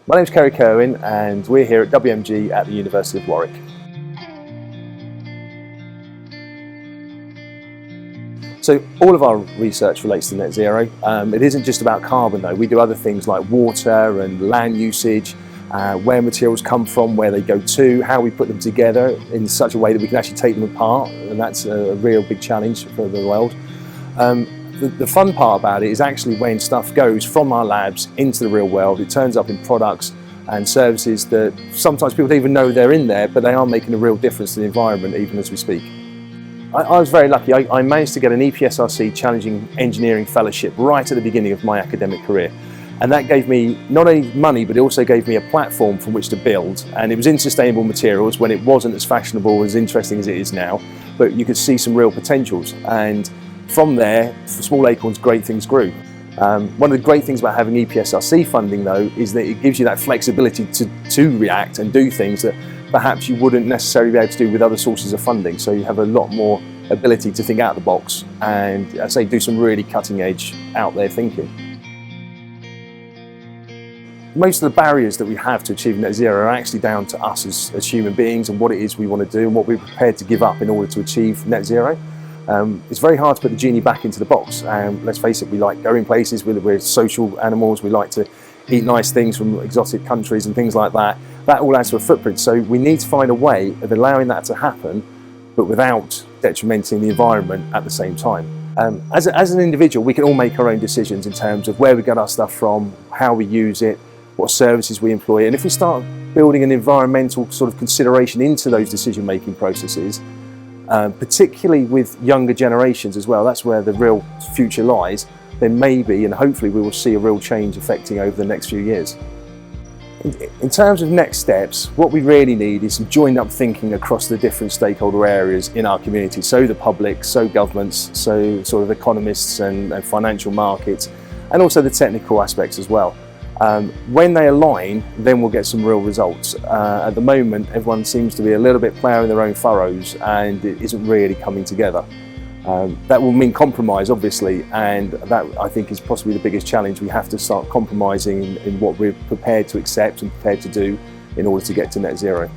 My name's Kerry Kirwan and we're here at WMG at the University of Warwick. So all of our research relates to net zero. It isn't just about carbon though. We do other things like water and land usage, where materials come from, where they go to, how we put them together in such a way that we can actually take them apart, and that's a real big challenge for the world. The fun part about it is actually when stuff goes from our labs into the real world, it turns up in products and services that sometimes people don't even know they're in there, but they are making a real difference to the environment even as we speak. I was very lucky. I managed to get an EPSRC Challenging Engineering Fellowship right at the beginning of my academic career. And that gave me not only money, but it also gave me a platform from which to build. And it was in sustainable materials when it wasn't as fashionable, as interesting as it is now, but you could see some real potentials. And from there, for small acorns, great things grew. One of the great things about having EPSRC funding though, is that it gives you that flexibility to react and do things that perhaps you wouldn't necessarily be able to do with other sources of funding. So you have a lot more ability to think out of the box and, I say, do some really cutting edge, out there thinking. Most of the barriers that we have to achieve net zero are actually down to us as human beings and what it is we want to do and what we're prepared to give up in order to achieve net zero. It's very hard to put the genie back into the box. Let's face it, we like going places, we're social animals, we like to eat nice things from exotic countries and things like that. That all adds to a footprint, so we need to find a way of allowing that to happen, but without detrimenting the environment at the same time. As an individual, we can all make our own decisions in terms of where we get our stuff from, how we use it, what services we employ, and if we start building an environmental sort of consideration into those decision-making processes, particularly with younger generations as well, that's where the real future lies, then maybe and hopefully we will see a real change affecting over the next few years. In terms of next steps, what we really need is some joined up thinking across the different stakeholder areas in our community, so the public, so governments, so sort of economists and financial markets, and also the technical aspects as well. When they align, then we'll get some real results. At the moment, everyone seems to be a little bit ploughing their own furrows and it isn't really coming together. That will mean compromise, obviously, and that I think is possibly the biggest challenge. We have to start compromising in what we're prepared to accept and prepared to do in order to get to net zero.